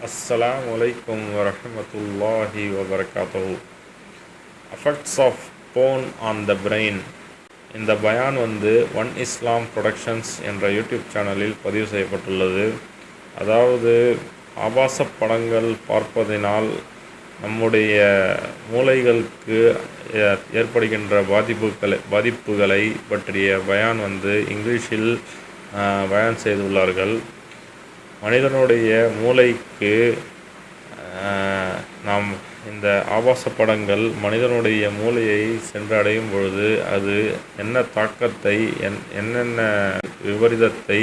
Assalamu alaikum wa rahmatullahi wa barakatuhu. Effects of porn on the brain. இந்த பயான் one இஸ்லாம் productions என்ற YouTube சேனலில் பதிவு செய்யப்பட்டுள்ளது. அதாவது ஆபாச படங்கள் பார்ப்பதினால் நம்முடைய மூளைகளுக்கு ஏற்படுகின்ற பாதிப்புகளை பற்றிய பயான் இங்கிலீஷில் பயான் செய்துள்ளார்கள். மனிதனுடைய மூளைக்கு நாம் இந்த ஆபாச படங்கள் மனிதனுடைய மூளையை சென்றடையும் பொழுது அது என்ன தாக்கத்தை என்னென்ன விபரீதத்தை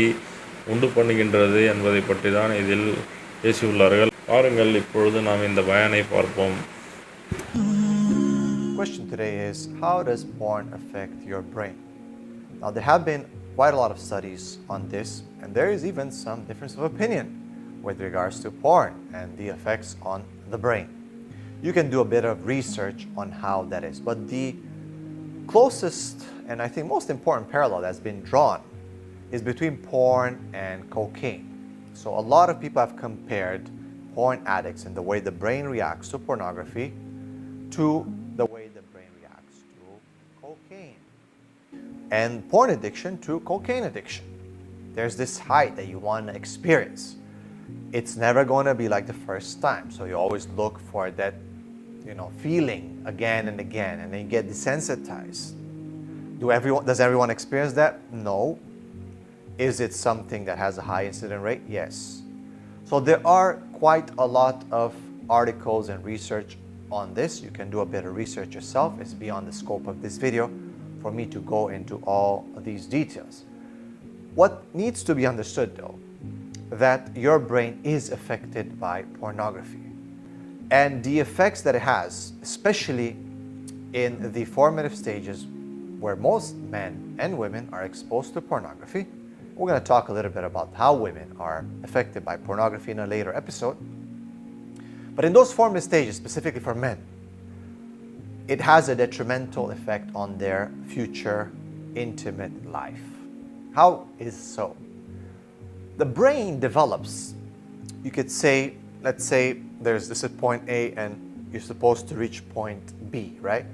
உண்டு பண்ணுகின்றது என்பதை பற்றி தான் இதில் பேசியுள்ளார்கள். பாருங்கள், இப்பொழுது நாம் இந்த பயானை பார்ப்போம். Question today is, how does porn affect your brain? Now, there have been quite a lot of studies on this, and there is even some difference of opinion with regards to porn and the effects on the brain. You can do a bit of research on how that is, but the closest and I think most important parallel that's been drawn is between porn and cocaine. So a lot of people have compared porn addicts and the way the brain reacts to pornography to the way the brain reacts to cocaine, and porn addiction to cocaine addiction. There's this high that you want to experience. It's never going to be like the first time, so you always look for that feeling again and again, and then you get desensitized. Does everyone experience that? No. Is it something that has a high incident rate? Yes. So there are quite a lot of articles and research on this. You can do a bit of research yourself. It's beyond the scope of this video for me to go into all of these details. What needs to be understood though, that your brain is affected by pornography. And the effects that it has, especially in the formative stages where most men and women are exposed to pornography. We're going to talk a little bit about how women are affected by pornography in a later episode. But in those formative stages, specifically for men, it has a detrimental effect on their future intimate life. How is so? The brain develops, you could say, let's say this is point A and you're supposed to reach point B, right?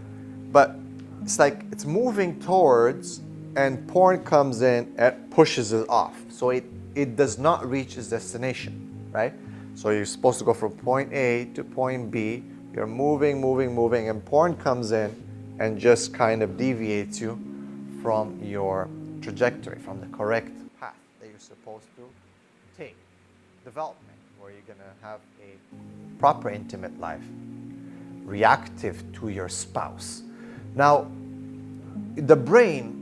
But it's like it's moving towards, and porn comes in and pushes it off. So it does not reach its destination, right? So you're supposed to go from point A to point B. You're moving, and porn comes in and just kind of deviates you from your trajectory, from the correct path that you're supposed to take. Development, where you're going to have a proper intimate life, reactive to your spouse. Now, the brain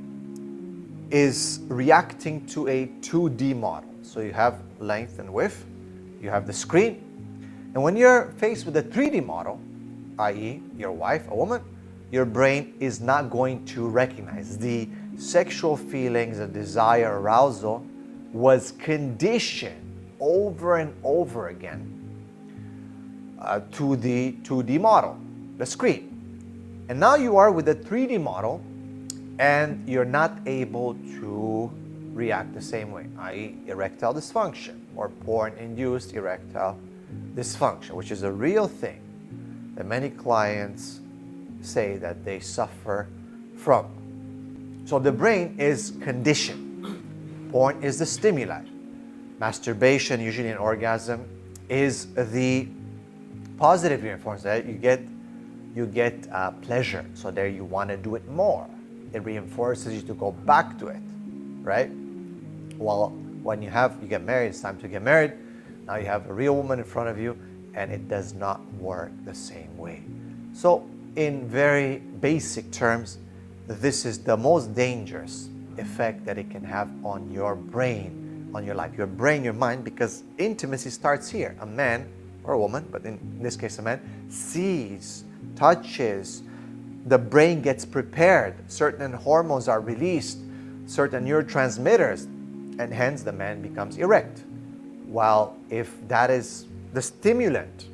is reacting to a 2D model. So you have length and width, you have the screen, and when you're faced with a 3D model, i.e. your wife, a woman, your brain is not going to recognize the sexual feelings, the desire, arousal was conditioned over and over again to the 2D model, the screen. And now you are with the 3D model and you're not able to react the same way, i.e. erectile dysfunction or porn-induced erectile dysfunction, which is a real thing that many clients say that they suffer from. So the brain is conditioned. Porn is the stimuli. Masturbation, usually an orgasm, is the positive reinforcement that you get pleasure. So there you want to do it more. It reinforces you to go back to it, right? Well, when you get married, it's time to get married. Now you have a real woman in front of you, and it does not work the same way. So in very basic terms, this is the most dangerous effect that it can have on your brain, on your life, your brain, your mind, because intimacy starts here. A man or a woman, but in this case a man, sees, touches, the brain gets prepared, certain hormones are released, certain neurotransmitters, and hence the man becomes erect. While if that is the stimulant,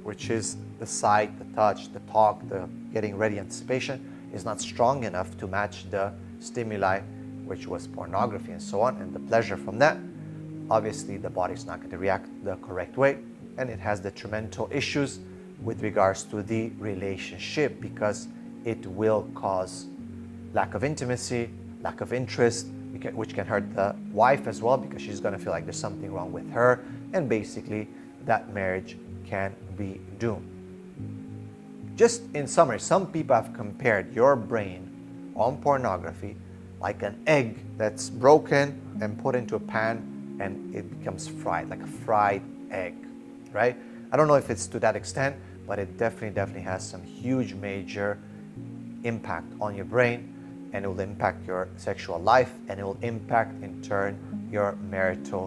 which is the sight, the touch, the talk, the getting ready anticipation, is not strong enough to match the stimuli, which was pornography and so on, and the pleasure from that, obviously the body's not going to react the correct way, and it has detrimental issues with regards to the relationship, because it will cause lack of intimacy, lack of interest, which can hurt the wife as well, because she's going to feel like there's something wrong with her, and basically that marriage can be doomed. Just in summary, some people have compared your brain on pornography like an egg that's broken and put into a pan and it becomes fried, like a fried egg, right? I don't know if it's to that extent, but it definitely has some huge major impact on your brain, and it will impact your sexual life, and it will impact in turn your marital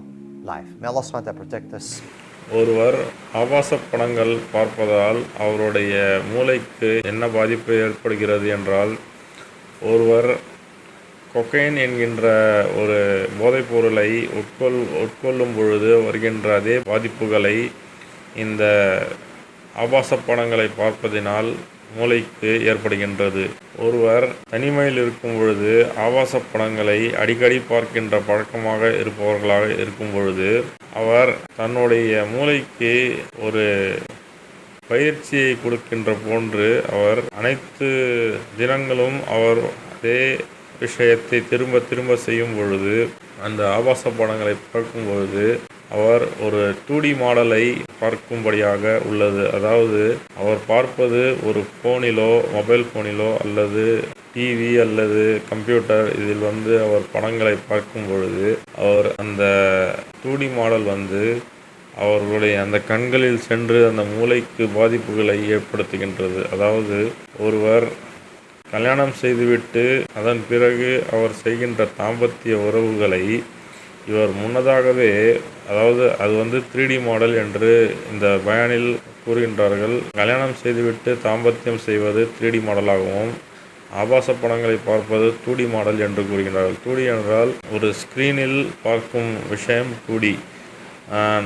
life. May Allah subhanahu wa ta'ala protect us. ஒருவர் ஆபாச படங்கள் பார்ப்பதால் அவருடைய மூளைக்கு என்ன பாதிப்பு ஏற்படுகிறது என்றால், ஒருவர் கொக்கைன் என்கின்ற ஒரு போதைப் பொருளை உட்கொள்ளும் பொழுது வருகின்ற அதே பாதிப்புகளை இந்த ஆபாச படங்களை பார்ப்பதினால் மூளைக்கு ஏற்படுகின்றது. ஒருவர் தனிமையில் இருக்கும் பொழுது ஆபாச படங்களை அடிக்கடி பார்க்கின்ற பழக்கமாக இருப்பவர்களாக இருக்கும் பொழுது அவர் தன்னுடைய மூளைக்கு ஒரு பயிற்சியை கொடுக்கின்ற போன்று அவர் அனைத்து தினங்களும் அவர் அதே விஷயத்தை திரும்ப செய்யும் பொழுது, அந்த ஆபாச படங்களை பார்க்கும் பொழுது அவர் ஒரு 2D மாடலை பார்க்கும்படியாக உள்ளது. அதாவது அவர் பார்ப்பது ஒரு ஃபோனிலோ, மொபைல் ஃபோனிலோ அல்லது டிவி அல்லது கம்ப்யூட்டர், இதில் அவர் படங்களை பார்க்கும் பொழுது அவர் அந்த 2D மாடல் அவர்களுடைய அந்த கண்களில் சென்று அந்த மூளைக்கு பாதிப்புகளை ஏற்படுத்துகின்றது. அதாவது ஒருவர் கல்யாணம் செய்துவிட்டு அதன் பிறகு அவர் செய்கின்ற தாம்பத்திய உறவுகளை இவர் முன்னதாகவே, அதாவது அது 3D மாடல் என்று இந்த பயானில் கூறுகின்றார்கள். கல்யாணம் செய்துவிட்டு தாம்பத்தியம் செய்வது 3D மாடலாகவும் ஆபாச படங்களை பார்ப்பது 2D மாடல் என்று கூறுகின்றார்கள். 2D என்றால் ஒரு ஸ்க்ரீனில் பார்க்கும் விஷயம் 2D,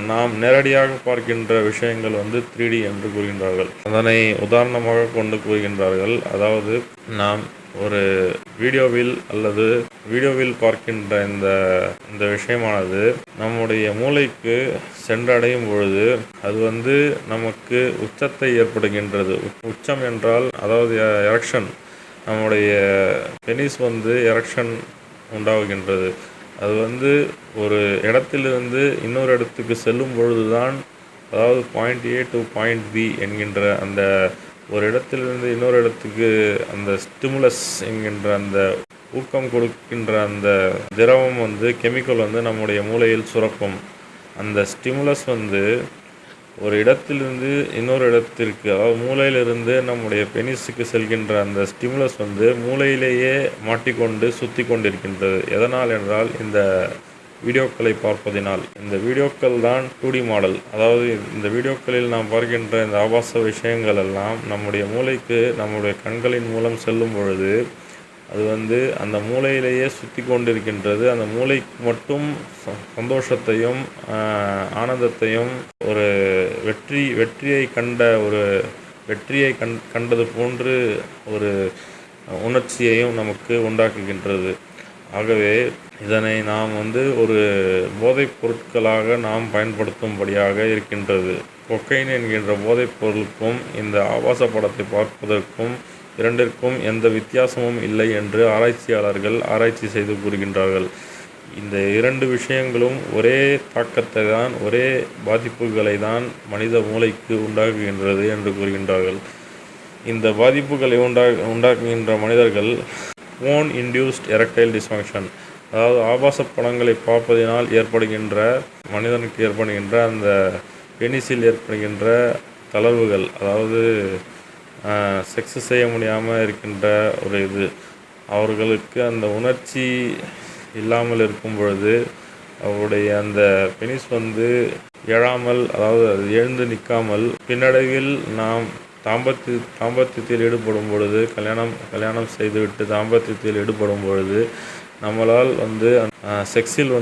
நாம் நேரடியாக பார்க்கின்ற விஷயங்கள் 3D என்று கூறுகின்றார்கள். அதனை உதாரணமாக கொண்டு கூறுகின்றார்கள். அதாவது நாம் ஒரு வீடியோவில் பார்க்கின்ற இந்த விஷயமானது நம்முடைய மூளைக்கு சென்றடையும் பொழுது அது நமக்கு உச்சத்தை ஏற்படுகின்றது. உச்சம் என்றால் அதாவது எரெக்ஷன், நம்முடைய பெனிஸ் எரெக்ஷன் உண்டாகுகின்றது. அது ஒரு இடத்திலிருந்து இன்னொரு இடத்துக்கு செல்லும் பொழுதுதான், அதாவது point A to point B என்கின்ற அந்த ஒரு இடத்திலிருந்து இன்னொரு இடத்துக்கு அந்த ஸ்டிமுலஸ் என்கின்ற அந்த ஊக்கம் கொடுக்கின்ற அந்த திரவம் கெமிக்கல் நம்முடைய மூளையில் சுரக்கும். அந்த ஸ்டிமுலஸ் ஒரு இடத்திலிருந்து இன்னொரு இடத்திற்கு, அதாவது மூளையிலிருந்து நம்முடைய பெனிஸுக்கு செல்கின்ற அந்த ஸ்டிமுலஸ் மூளையிலேயே மாட்டிக்கொண்டு சுற்றி கொண்டிருக்கின்றது. எதனால் என்றால் இந்த வீடியோக்களை பார்ப்பதினால். இந்த வீடியோக்கள் தான் 2D மாடல். அதாவது இந்த வீடியோக்களில் நாம் பார்க்கின்ற இந்த ஆபாச விஷயங்கள் எல்லாம் நம்முடைய மூளைக்கு நம்முடைய கண்களின் மூலம் செல்லும் பொழுது அது அந்த மூளையிலேயே சுற்றி கொண்டிருக்கின்றது. அந்த மூளைக்கு மட்டும் சந்தோஷத்தையும் ஆனந்தத்தையும், ஒரு வெற்றியை கண்டது போன்று ஒரு உணர்ச்சியையும் நமக்கு உண்டாக்குகின்றது. ஆகவே இதனை நாம் ஒரு போதைப் பொருட்களாக நாம் பயன்படுத்தும்படியாக இருக்கின்றது. கொக்கைன் என்கின்ற போதைப் பொருளுக்கும் இந்த ஆபாச படத்தை பார்ப்பதற்கும் இரண்டிற்கும் எந்த வித்தியாசமும் இல்லை என்று ஆராய்ச்சியாளர்கள் ஆராய்ச்சி செய்து கூறுகின்றார்கள். இந்த இரண்டு விஷயங்களும் ஒரே தாக்கத்தை தான், ஒரே பாதிப்புகளை தான் மனித மூளைக்கு உண்டாக்குகின்றது என்று கூறுகின்றார்கள். இந்த பாதிப்புகளை உண்டாக்குகின்ற மனிதர்கள் ஃபோன் இன்டியூஸ்ட் எரெக்டைல் டிஸ்ஃபங்க்ஷன், அதாவது ஆபாச படங்களை பார்ப்பதினால் மனிதனுக்கு ஏற்படுகின்ற அந்த பெனிஸில் ஏற்படுகின்ற தளர்வுகள், அதாவது செக்ஸ் செய்ய முடியாமல் இருக்கின்ற ஒரு அவர்களுக்கு அந்த உணர்ச்சி இல்லாமல் இருக்கும் பொழுது அவருடைய அந்த பெனிஸ் எழாமல், அதாவது அது எழுந்து நிற்காமல், பின்னடைவில் நாம் தாம்பத்தியத்தில் ஈடுபடும் பொழுது, கல்யாணம் செய்துவிட்டு தாம்பத்தியத்தில் ஈடுபடும் பொழுது நம்மளால் செக்ஸில்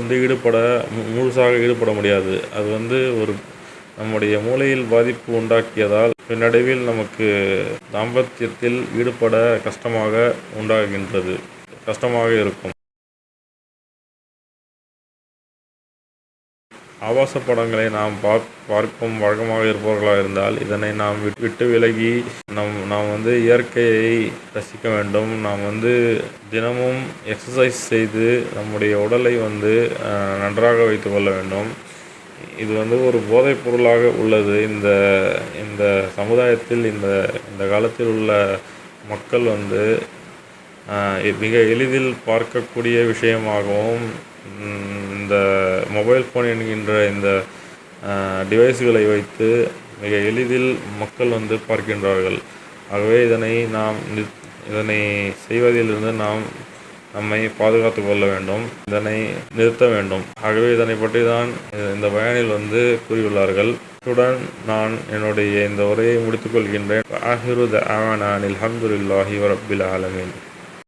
முழுசாக ஈடுபட முடியாது. அது ஒரு நம்முடைய மூளையில் பாதிப்பு உண்டாக்கியதால் பின்னடைவில் நமக்கு தாம்பத்தியத்தில் ஈடுபட கஷ்டமாக இருக்கும். ஆபாச படங்களை நாம் பார்க்கும் வழக்கமாக இருப்பவர்களாக இருந்தால் இதனை நாம் விட்டு விலகி நாம் இயற்கையை ரசிக்க வேண்டும். நாம் தினமும் எக்ஸசைஸ் செய்து நம்முடைய உடலை நன்றாக வைத்து கொள்ள வேண்டும். இது ஒரு போதைப் பொருளாக உள்ளது. இந்த சமுதாயத்தில் இந்த காலத்தில் உள்ள மக்கள் மிக எளிதில் பார்க்கக்கூடிய விஷயமாகவும் இந்த மொபைல் ஃபோன் என்கின்ற இந்த டிவைஸ்களை வைத்து மிக எளிதில் மக்கள் பார்க்கின்றார்கள். ஆகவே இதனை செய்வதிலிருந்து நம்மை பாதுகாத்து கொள்ள வேண்டும். இதனை நிறுத்த வேண்டும். ஆகவே இதனை பற்றி தான் இந்த பயானில் கூறியுள்ளார்கள். இத்துடன் நான் என்னுடைய இந்த உரையை முடித்துக்கொள்கின்றேன். ஆஹிரு தஅவானா அனில் ஹம்துலில்லாஹி ரப்பில் ஆலமீன்.